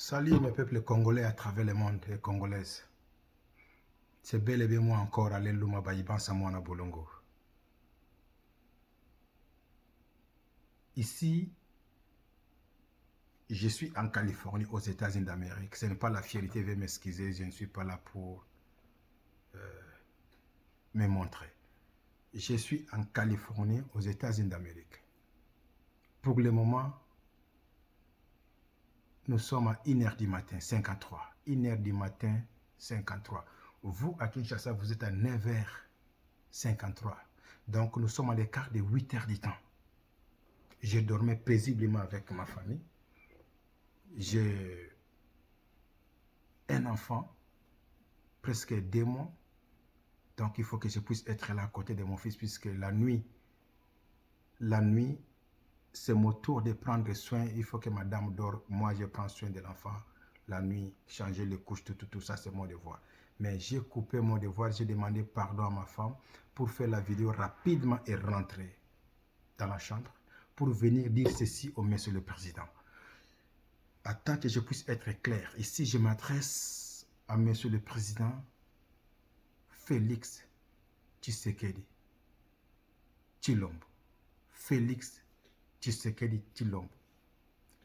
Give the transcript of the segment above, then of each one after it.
Salut mes peuples congolais à travers le monde et congolaises. C'est bel et bien moi encore, Alain Luma Bayiban Samoana Bolongo. Ici, je suis en Californie, aux États-Unis d'Amérique. Ce n'est pas la fierté, veuillez m'excuser, je ne suis pas là pour me montrer. Je suis en Californie, aux États-Unis d'Amérique. Pour le moment, nous sommes à 1h du matin, 53. 1h du matin, 53. Vous, à Kinshasa, vous êtes à 9h53. Donc, nous sommes à l'écart de 8 heures du temps. Je dormais paisiblement avec ma famille. J'ai un enfant, presque 2 mois. Donc, il faut que je puisse être là à côté de mon fils, puisque la nuit, c'est mon tour de prendre soin. Il faut que madame dort. Moi, je prends soin de l'enfant. La nuit, changer les couches, tout ça, c'est mon devoir. Mais j'ai coupé mon devoir. J'ai demandé pardon à ma femme pour faire la vidéo rapidement et rentrer dans la chambre pour venir dire ceci au monsieur le président. Afin que je puisse être clair, ici, je m'adresse à monsieur le président Félix Tshisekedi Tshilombo. Félix Tshisekedi Tshilombo,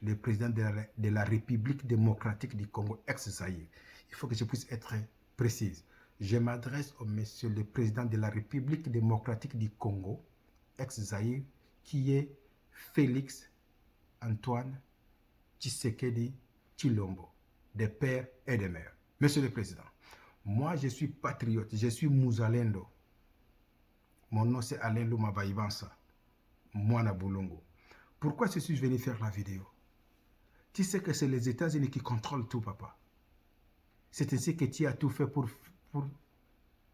le président de la République démocratique du Congo, ex-Zaïre. Il faut que je puisse être précise. Je m'adresse au monsieur le président de la République démocratique du Congo, ex-Zaïre, qui est Félix Antoine Tshisekedi Tshilombo, des pères et des mères. Monsieur le Président, moi je suis patriote, je suis Mouzalendo. Mon nom c'est Alain Luma Bayibansa, Moana Bolongo. Pourquoi je suis venu faire la vidéo? Tu sais que c'est les États-Unis qui contrôlent tout, papa. C'est ainsi que tu as tout fait pour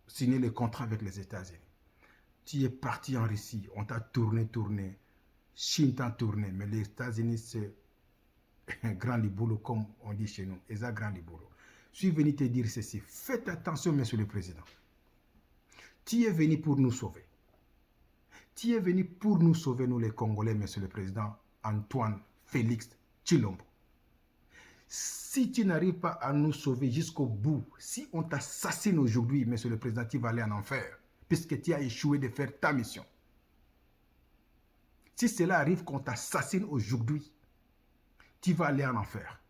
signer le contrat avec les États-Unis. Tu es parti en Russie, on t'a tourné. Chine t'a tourné, mais les États-Unis, c'est un grand boulot, comme on dit chez nous. Ils ont grand boulot. Je suis venu te dire ceci. Faites attention, monsieur le président. Tu es venu pour nous sauver. Tu es venu pour nous sauver, nous les Congolais, monsieur le président Antoine Félix Tshilombo. Si tu n'arrives pas à nous sauver jusqu'au bout, si on t'assassine aujourd'hui, monsieur le président, tu vas aller en enfer, puisque tu as échoué de faire ta mission. Si cela arrive qu'on t'assassine aujourd'hui, tu vas aller en enfer.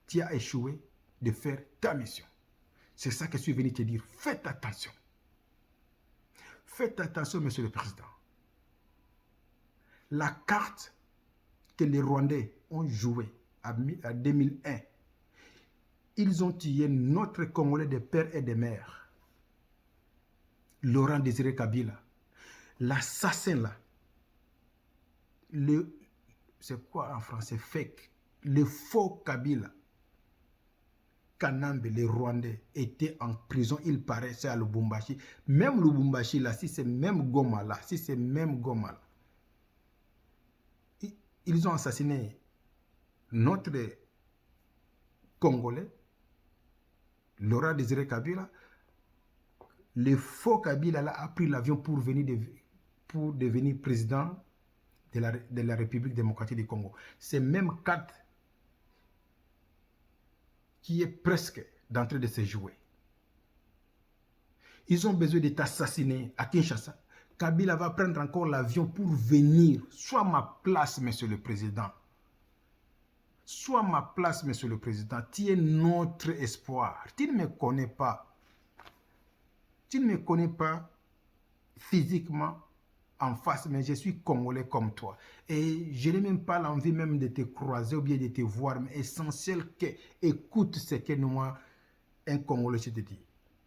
Tu as échoué de faire ta mission. C'est ça que je suis venu te dire. Faites attention. Faites attention, monsieur le président. La carte que les Rwandais ont jouée à 2001, ils ont tué notre Congolais de père et de mère, Laurent Désiré Kabila. L'assassin là, c'est quoi en français, fake, le faux Kabila, Kanambe, les Rwandais, étaient en prison, il paraît, c'est à Lubumbashi. Même Lubumbashi là, si c'est même Goma là, ils ont assassiné notre Congolais, Laurent Désiré Kabila. Le faux Kabila là, a pris l'avion pour devenir président de la République démocratique du Congo. C'est même carte qui est presque en train de se jouer. Ils ont besoin de t'assassiner à Kinshasa. Kabila va prendre encore l'avion pour venir. Sois ma place, monsieur le président. Sois ma place, monsieur le président. Tu es notre espoir. Tu ne me connais pas. Tu ne me connais pas physiquement en face, mais je suis Congolais comme toi. Et je n'ai même pas l'envie même de te croiser ou bien de te voir, mais essentiel que écoute ce que moi, un Congolais, je te dis.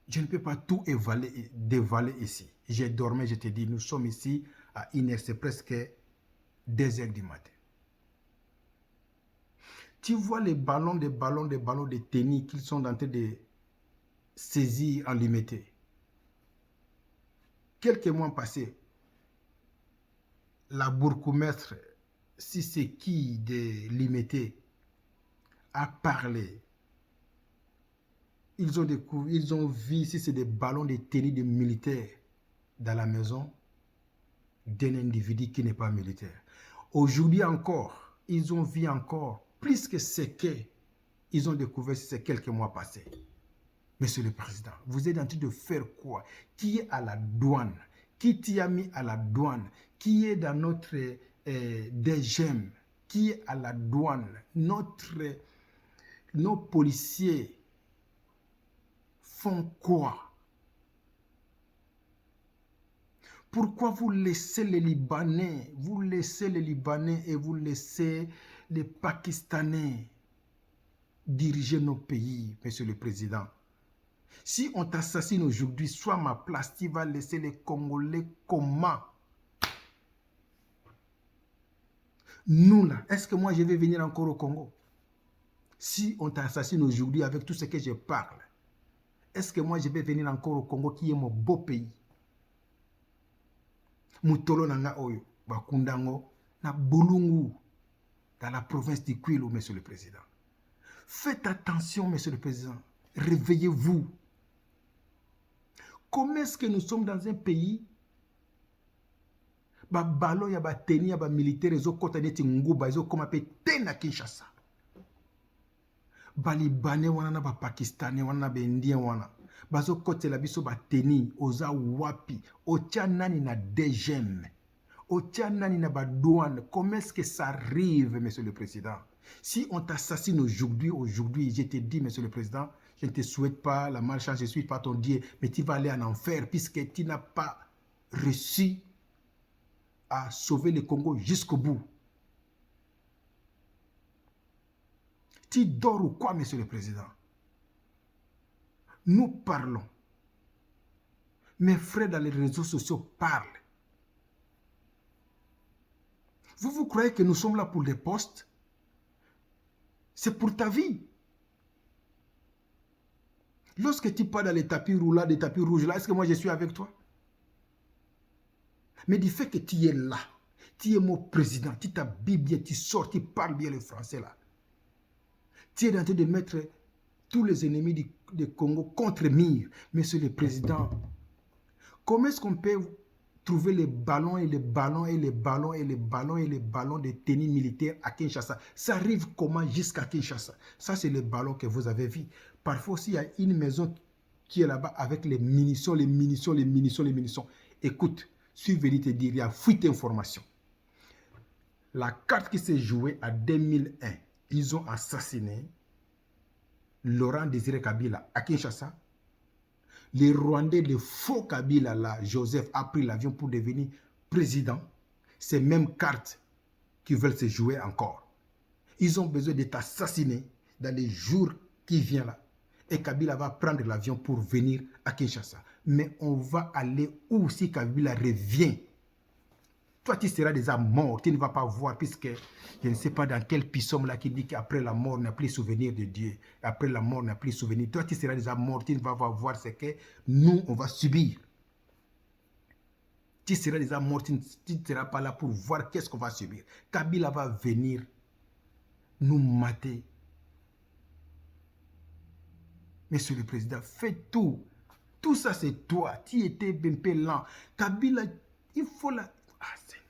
Je ne peux pas tout dévaler ici. J'ai dormi, je te dis, nous sommes ici à 1h, c'est presque 2h du matin. Tu vois les ballons de tennis qu'ils sont en train de saisir en limité. Quelques mois passés, la bourgmestre Siseki de Limité a parlé. Ils ont vu si c'est des ballons de tennis de militaires dans la maison d'un individu qui n'est pas militaire. Aujourd'hui encore, ils ont vu encore plus que ce que ils ont découvert ces quelques mois passés. Monsieur le Président, vous êtes en train de faire quoi? Qui est à la douane? Qui t'y mis à la douane? Qui est dans notre DGM? Qui est à la douane? Nos policiers font quoi? Pourquoi vous laissez les Libanais, et vous laissez les Pakistanais diriger nos pays, Monsieur le Président? Si on t'assassine aujourd'hui, sois à ma place, tu vas laisser les Congolais comment? Nous là, est-ce que moi je vais venir encore au Congo? Si on t'assassine aujourd'hui avec tout ce que je parle, est-ce que moi je vais venir encore au Congo qui est mon beau pays? Mutolo nanga oyo, bakundango, na Bolungu, dans la province du Kwilu, Monsieur le Président. Faites attention, Monsieur le Président. Réveillez-vous. Comment est-ce que nous sommes dans un pays ba balo ya ba teni ya ba militaire ezo kota neti nguba ezo koma pe tena Kinshasa. Ba Libanais wana na ba Pakistanais wana na ba Indien wana. Bazo kote la biso ba teni oza wapi. Otia nani na DGM. Otia nani na ba douane. Comment est-ce que ça arrive, Monsieur le Président? Si on t'assassine aujourd'hui, je te dis, Monsieur le Président, je ne te souhaite pas la malchance, je ne suis pas ton Dieu, mais tu vas aller en enfer puisque tu n'as pas réussi à sauver le Congo jusqu'au bout. Tu dors ou quoi, Monsieur le Président? Nous parlons. Mes frères dans les réseaux sociaux parlent. Vous croyez que nous sommes là pour des postes? C'est pour ta vie. Lorsque tu pars dans les tapis roulants, des tapis rouges là, est-ce que moi je suis avec toi? Mais du fait que tu es là, tu es mon président, tu t'habilles bien, tu sors, tu parles bien le français là. Tu es en train de mettre tous les ennemis du Congo contre mire. Monsieur le Président, comment est-ce qu'on peut trouver les ballons de tennis militaire à Kinshasa? Ça arrive comment jusqu'à Kinshasa? Ça, c'est les ballons que vous avez vus. Parfois aussi, il y a une maison qui est là-bas avec les munitions. Écoute, je suis venu te dire, il y a fuite d'informations. La carte qui s'est jouée en 2001, ils ont assassiné Laurent Désiré Kabila à Kinshasa. Les Rwandais, le faux Kabila, là, Joseph, a pris l'avion pour devenir président. Ces mêmes cartes qui veulent se jouer encore. Ils ont besoin de t'assassiner dans les jours qui viennent là. Et Kabila va prendre l'avion pour venir à Kinshasa. Mais on va aller où si Kabila revient? Toi, tu seras déjà mort. Tu ne vas pas voir puisque je ne sais pas dans quel psaume là qui dit qu'après la mort, on n'a plus souvenir de Dieu. Après la mort, on n'a plus souvenir. Toi, tu seras déjà mort. Tu ne vas pas voir ce que nous, on va subir. Tu seras déjà mort. Tu ne seras pas là pour voir qu'est-ce qu'on va subir. Kabila va venir nous mater. Monsieur le Président, fais tout. Tout ça, c'est toi. Tu étais un peu lent. Kabila, il faut la... Ah, Seigneur.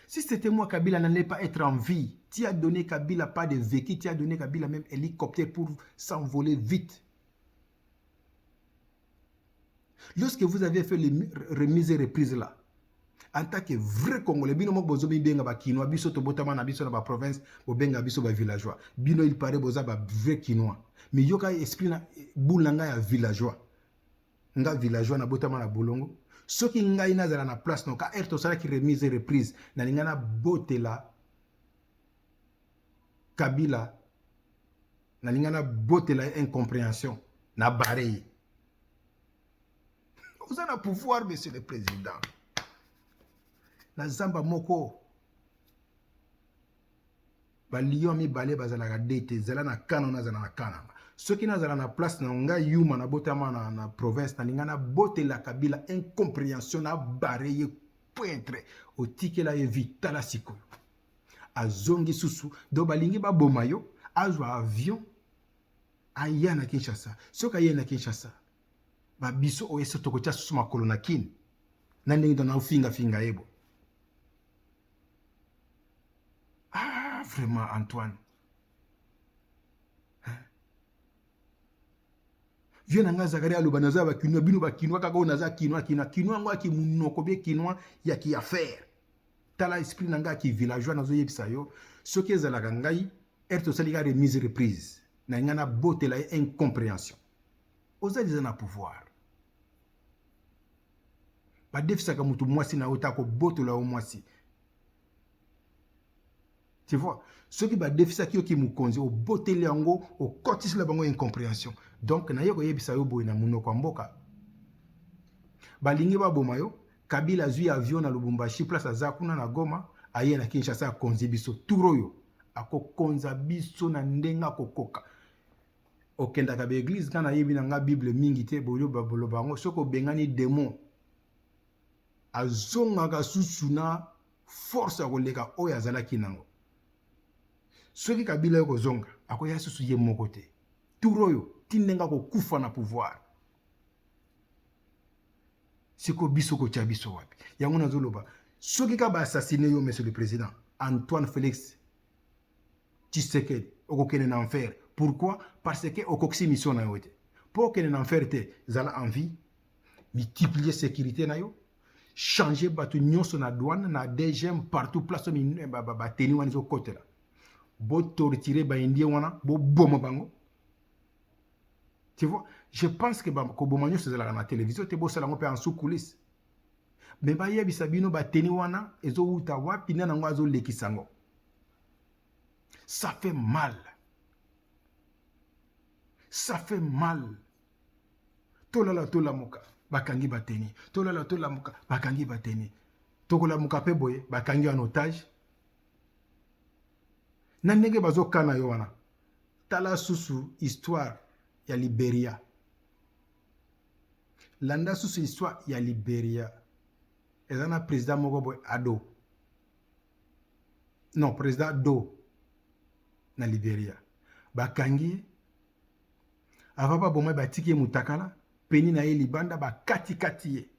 Si c'était moi, Kabila n'allait pas être en vie. Tu as donné Kabila pas de véhicule. Tu as donné Kabila même hélicoptère pour s'envoler vite. Lorsque vous avez fait les remises et reprises là, en tant que vrai Congolais, bino mo bozo bi benga ba Kinois, biso to botama na biso na ba province, bo benga biso ba villageois. Bino il paraît boza ba vrai Kinois. Mais yoka esprit na boulanga ya villageois. Nga villageois na botama na bolongo. Soki ngai nazala na place no ka erto sala ki remise et reprise na lingana botela Kabila na lingana botela incompréhension na barei. Vous avez un pouvoir, Monsieur le Président. La zamba moko ba lion mi balé bazala ga dete zala na kana na zala na kana ceux qui na zala na place na nga yuma na botama na province na lingana bote la Kabila incompréhension na bareye pointre o tikela evita la siko azongi susu do balingi ba bomayo azwa avion aya na Kinshasa soka ye na Kinshasa ba biso o yeso toko tia susu makolo na kin na ndenge do na finga ebo. Ah, vraiment, Antoine. vieux nanga zakari aloba naza ba kinwa bino ba kinwa kaka naza kinwa ngo ki munoko be kinwa ya ki affaire tala esprit nanga ki villageois nazo yebisa yo soki ezalaka ngai erto salika remise reprise na ngana botela incompréhension ozali za na pouvoir ba defisaka mutu mwasi na otako botola o mwasi. Tu vois, ceux qui ba defisa ki oki mukonzi o boteli yango o kotisi la bango incompréhension. Donc na yeko yebisa yo boy na munoko mboka. Balingi ba boma yo, Kabila zui avion na Lubumbashi place azakuna na Goma, aye na Kinshasa konzi biso turo yo. Ako konza biso na ndenga kokoka. Okenda ka be église kana yebi na nga Bible mingi te boyo babolo bango soko bengani démon. Azonga ka susuna force ya koleka oyo azalaki nango. Soki Kabila yoko zonga, ako ya susu ye moko te. Turo yo, tinenga ko kufa na pouvoir. Siko biso ko tia biso wapi. Yango na zoloba. Soki ka ba assassiner yo, monsieur le président, Antoine Félix Tshisekedi, oko kene na enfer. Pourquoi? Parce que okoksi mission na yo te. Pour kene na enfer te, zala envie, multiplier sécurité na yo, changer batu nyonso na douane, na DGM, partout, place ba teni wani zo kote la. Bo torturer ba indien wana, bo bomo bango. Tu vois, je pense que ko bomanyo se la na télévision te bo sala ngope en sous coulisses. Mais ba yebi sabino ba teni wana ezo uta wapi na ngo azo lekisango. Ça fait mal. Ça fait mal. Tolala tola muka bakangi bateni. Tolala tola muka bakangi bateni. Tokola muka pe boye bakangi en otage. Nanenge bazo kana yo wana. Tala susu histoire ya Liberia. Landa susu histoire ya Liberia. Ezana président moko boy ado. Non, président do na Liberia. Bakangi avapa bomai batiki mutakala peni na ye libanda ba kati ye.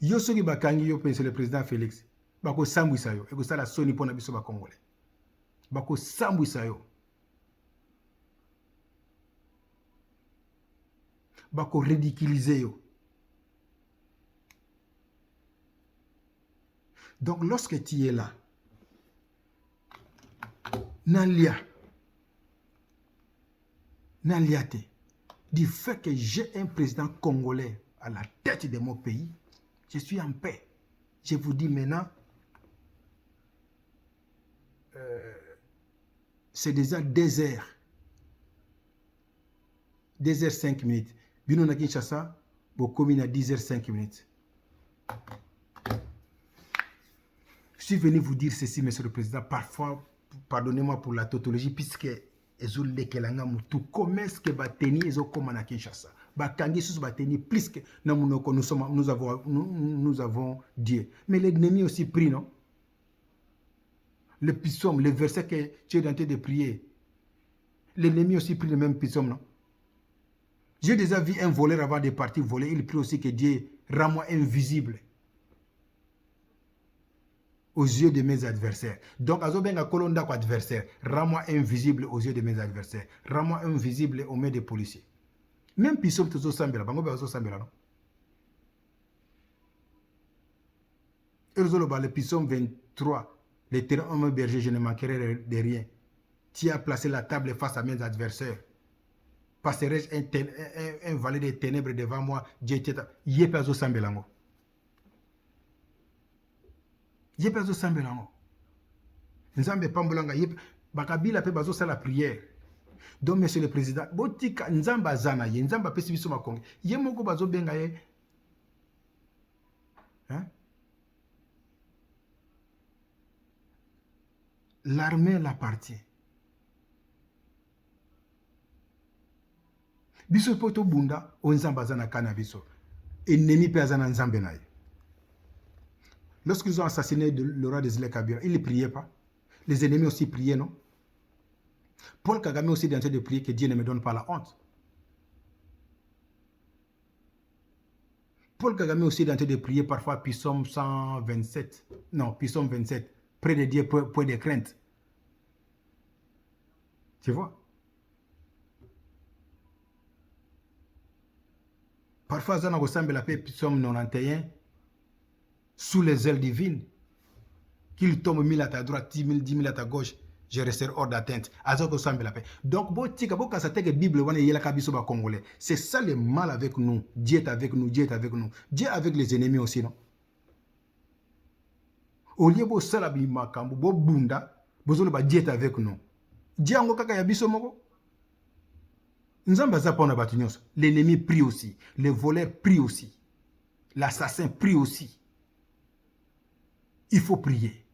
Yo soki bakangi yo pense le président Félix. Bako sambwisa yo, eko sala soni pona biso ba Congolais. Bako sambwisa yo. Bako ridiculiser yo. Donc lorsque tu es là, Nalia te, du fait que j'ai un président congolais à la tête de mon pays, je suis en paix. Je vous dis maintenant, c'est déjà 2 heures. 2 heures 5 minutes. Bino na Kinshasa, Bokomi na 10 heures 5 minutes. Je suis venu vous dire ceci, monsieur le président. Parfois, pardonnez-moi pour la tautologie, puisque comment est-ce que Bateni est comme na Kinshasa? Bakangi sous Bateni, plus que nous avons Dieu. Mais l'ennemi aussi prie, non? Le psaume, le verset que tu es en train de prier, l'ennemi aussi prie le même psaume, non? J'ai déjà vu un voleur avant de partir voler, il prie aussi que Dieu rend-moi invisible aux yeux de mes adversaires. Donc, azobenga kolonda ko adversaire, rends-moi invisible aux yeux de mes adversaires, rends-moi invisible aux mains des policiers. Même psaume tozo sambela, bango ba zo sambela, non? Erzolo ba le psaume 23. L'Éternel homme berger, je ne manquerai de rien. Tu as placé la table face à mes adversaires. Passerai-je un valet de ténèbres devant moi? Dieu t'est yepazo sambelango. Yepazo sambelango. Nzambe pambolanga yep bakabila pe bazo sala prière. Donc monsieur le président, botika nzamba zana ye nzamba pesi biso makonge. Ye moko bazo benga ye. Hein? L'armée l'appartient. Biso poto bunda onzamba zana kana biso. Ennemi pe azana nzambe na ye. Lorsqu'ils ont assassiné le roi des îles Kabila, ils ne priaient pas. Les ennemis aussi priaient, non? Paul Kagame aussi est en train de prier que Dieu ne me donne pas la honte. Paul Kagame aussi est en train de prier parfois psaume 127. Non, psaume 27. Près de Dieu, point de crainte. Tu vois? Parfois, ça n'a la paix, Psaume 91, sous les ailes divines, qu'il tombe 1000 à ta droite, 10 000 à ta gauche, je resterai hors d'atteinte. La paix. Donc, c'est ça le mal avec nous. Dieu est avec nous, Dieu est avec nous. Dieu est avec les ennemis aussi, non? Au lieu de ça, Dieu est avec nous. Dieu l'ennemi prie aussi, le voleur prie aussi, l'assassin prie aussi. Il faut prier.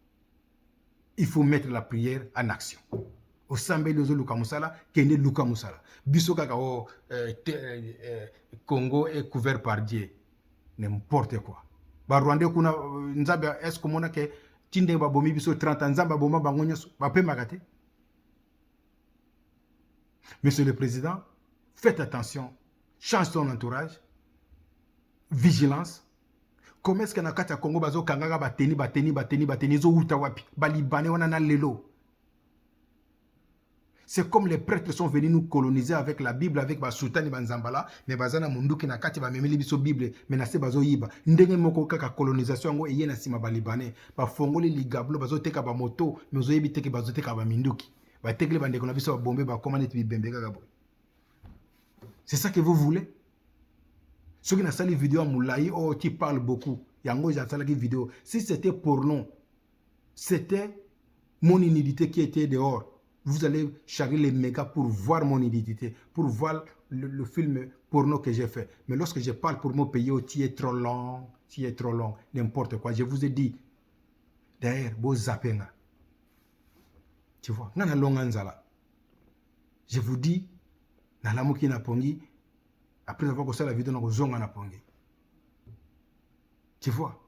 Il faut mettre la prière en action. Au sambe lozo luka musala, kende luka musala. Biso kaka o Congo est couvert par Dieu. N'importe quoi. Ba Rwanda kuna nzabe est-ce que mona ke tinde ba bomi biso 30 ans nzamba boma bangonya ba pe magate. Monsieur le Président, faites attention, change ton entourage, vigilance. Comment est-ce que na kati ya Congo bazo kangaga bateni zo uta wapi balibane wana na lelo. C'est comme les prêtres sont venus nous coloniser avec la Bible, avec Basutani Banzambala, mais bazana munduki na kati ba memeli biso Bible, menacé bazo yiba. Ndenge moko kaka colonisation ngo eye na sima balibane, ba fongoli ligablo bazo teka ba moto, mais zo yebi teke bazo teka ba minduki. Ba tekle bande ko na biso ba bombe ba komane ti bembe kaka bo. C'est ça que vous voulez? Ceux qui n'ont pas vidéo à Moulaï, oh, qui parlent beaucoup. Yango, j'ai fait la vidéo. Si c'était porno, c'était mon nudité qui était dehors. Vous allez charger les mégas pour voir mon nudité, pour voir le film porno que j'ai fait. Mais lorsque je parle pour mon pays, oh, tu es trop long, n'importe quoi. Je vous ai dit, d'ailleurs, beau zapenga. Tu vois, nana longanzala. Je vous dis, nalamuki na pongi. Après avoir commencé la vidéo, on a pongé. Tu vois?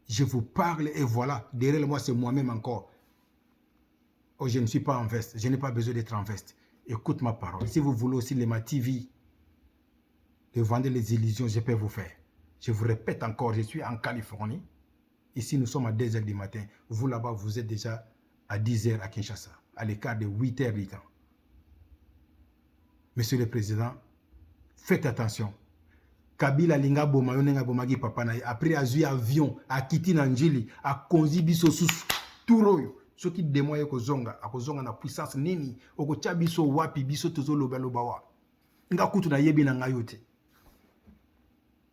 Je vous parle et voilà. Derrière moi, c'est moi-même encore. Oh, je ne suis pas en veste. Je n'ai pas besoin d'être en veste. Écoute ma parole. Si vous voulez aussi les ma TV, de vendre les illusions, je peux vous faire. Je vous répète encore, je suis en Californie. Ici, nous sommes à 2 h du matin. Vous là-bas, vous êtes déjà à 10 h à Kinshasa. À l'écart de 8 h du temps. Monsieur le Président, faites attention. Kabila linga boma yonenga bomagi papa na après azui avion a kiti na njili a konzi biso susu turoyo soki demo ye kozonga akozonga na puissance nini okotia biso wapi biso tozo loba loba wa nga kutu na yebi na ngai yote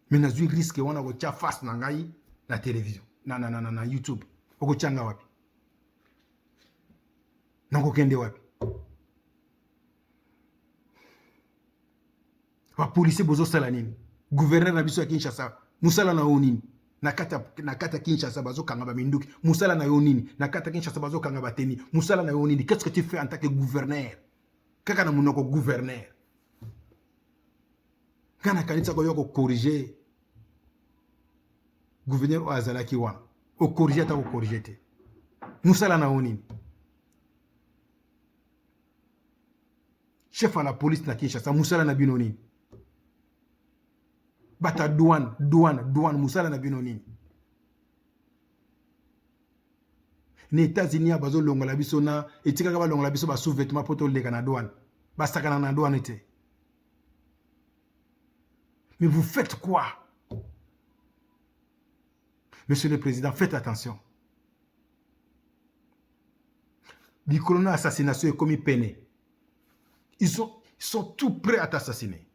mais nazui risque wana kotia face na ngai na télévision na YouTube okotia nga wapi nako kende wapi ba police bozo sala nini gouverneur na biso ya Kinshasa musala na onini nakata Kinshasa bazo kanga ba minduki musala na onini nakata Kinshasa bazo kanga ba teni musala na onini qu'est-ce que tu fais en tant que gouverneur kaka na munoko gouverneur kana kanisa ko yoko corriger gouverneur o azalaki wana o corriger ta o corriger te musala na onini chef à la police na Kinshasa musala na bino nini bata douane musala na bino nini ni États-Unis bazo longola biso na etikaka ba longola biso ba sous-vêtements poto leka na douane ba sakana na douane te. Mais vous faites quoi? Monsieur le Président, faites attention. Bikolona assassination est commis peine. Ils sont tout prêts à t'assassiner.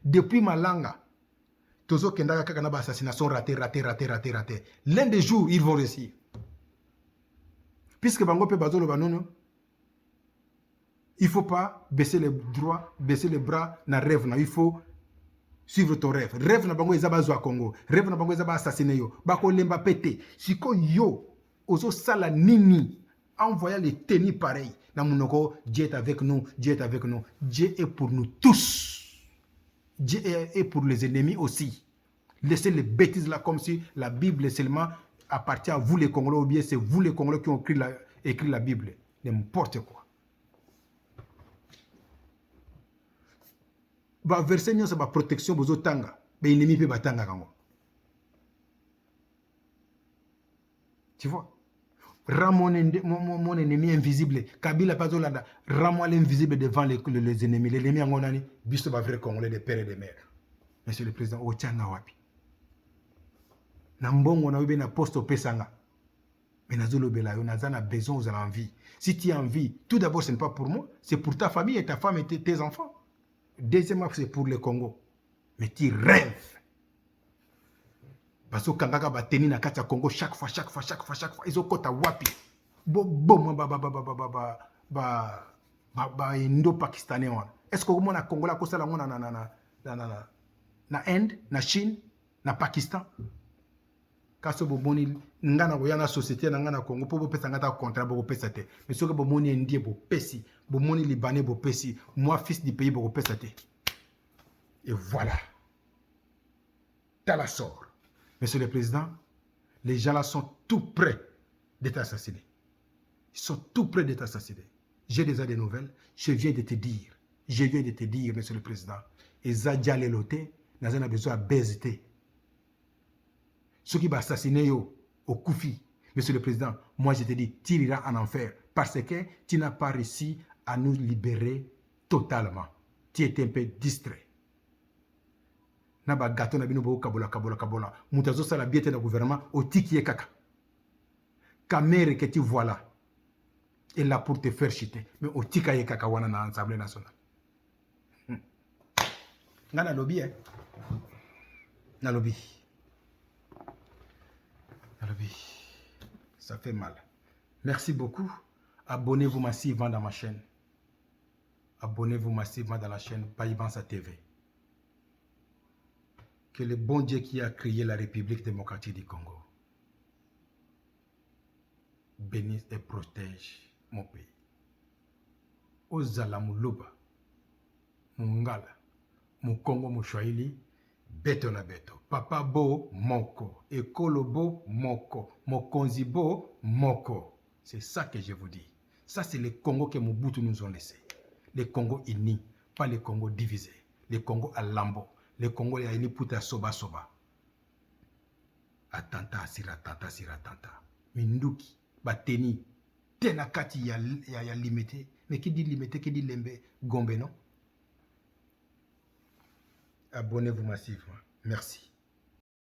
Depuis Malanga, Tozo Kendaka Kakanaba assassination raté. L'un des jours, ils vont réussir. Puisque Bango pe Bazolo Banono, il ne faut pas baisser les bras dans le rêve. Il faut suivre ton rêve. Rêve na Bango Ezaba Zoa Congo. Rêve na Bango Ezaba assassiné yo. Bako Lemba pété. Si ko yo, Ozo Sala Nini, envoyant les tennis pareils. Dieu est avec nous, Dieu est avec nous. Dieu est pour nous tous. Dieu est pour les ennemis aussi. Laissez les bêtises là comme si la Bible seulement appartient à vous les Congolais ou bien c'est vous les Congolais qui ont écrit la Bible. N'importe quoi. Ba verset c'est ba protection bozo tanga, ba ennemi pe batanga kango. Tu vois? Rends mon ennemi invisible. Kabila Pazolanda, rends-moi l'invisible devant les ennemis. Les ennemis en Onani, biso ba vrai Congolais des pères et des mères. Monsieur le Président, Ochanga wapi. Nambongo na ube na poste au Pesanga. Mais Nazolo Belayo, Nazana besoin, vous avez envie. Si tu as envie, tout d'abord, ce n'est pas pour moi, c'est pour ta famille et ta femme et tes enfants. Deuxièmement, c'est pour le Congo. Mais tu rêves. Parce que Kangaka va tenir na kata Congo chaque fois. Ils ont kota wapi. Indo-Pakistanais. Est-ce que vous avez Congo là, na Inde, na Chine, na Pakistan? Kaso bomoni ngana boyana société na ngana Congo po bopesa ngata contrat bo pesa te. Mais ce que bomoni indien bo pesi, bomoni libanais bo pesi, moi fils du pays bo pesa te. Et voilà. T'as la sort. Monsieur le Président, les gens là sont tout prêts d'être assassinés. Ils sont tout prêts d'être assassinés. J'ai déjà des nouvelles. Je viens de te dire, Monsieur le Président, et Zadia Lelote, n'a pas besoin de baiser. Ceux qui vont assassiner au Koufi, Monsieur le Président, moi je te dis, tu iras en enfer parce que tu n'as pas réussi à nous libérer totalement. Tu étais un peu distrait. Naba gato na bino bo kabola. Mutazo sala biete na gouvernement au tiki e kaka. Kamere que tu vois là est là pour te faire chuter. Mais au tika e kaka wana na Assemblée nationale. Ngana lobby Na lobby. Ça fait mal. Merci beaucoup. Abonnez-vous massivement dans ma chaîne. Abonnez-vous massivement dans la chaîne Baïbansa TV. Que le bon Dieu qui a créé la République démocratique du Congo bénisse et protège mon pays. Ozala Muluba, Mungala, Mukongo Mushwaili, Beto na beto. Papa bo moko. Ekolo bo moko. Mokonzi bo moko. C'est ça que je vous dis. Ça, c'est le Congo que Mobutu nous ont laissé. Le Congo uni, pas le Congo divisé. Le Congo à lambo. Le Congo ya ini puta soba. Atanta sur atanta. Minduki, bateni, tenakati ya limité. Mais qui dit limité, qui dit lembe, gombe non? Abonnez-vous massivement. Merci.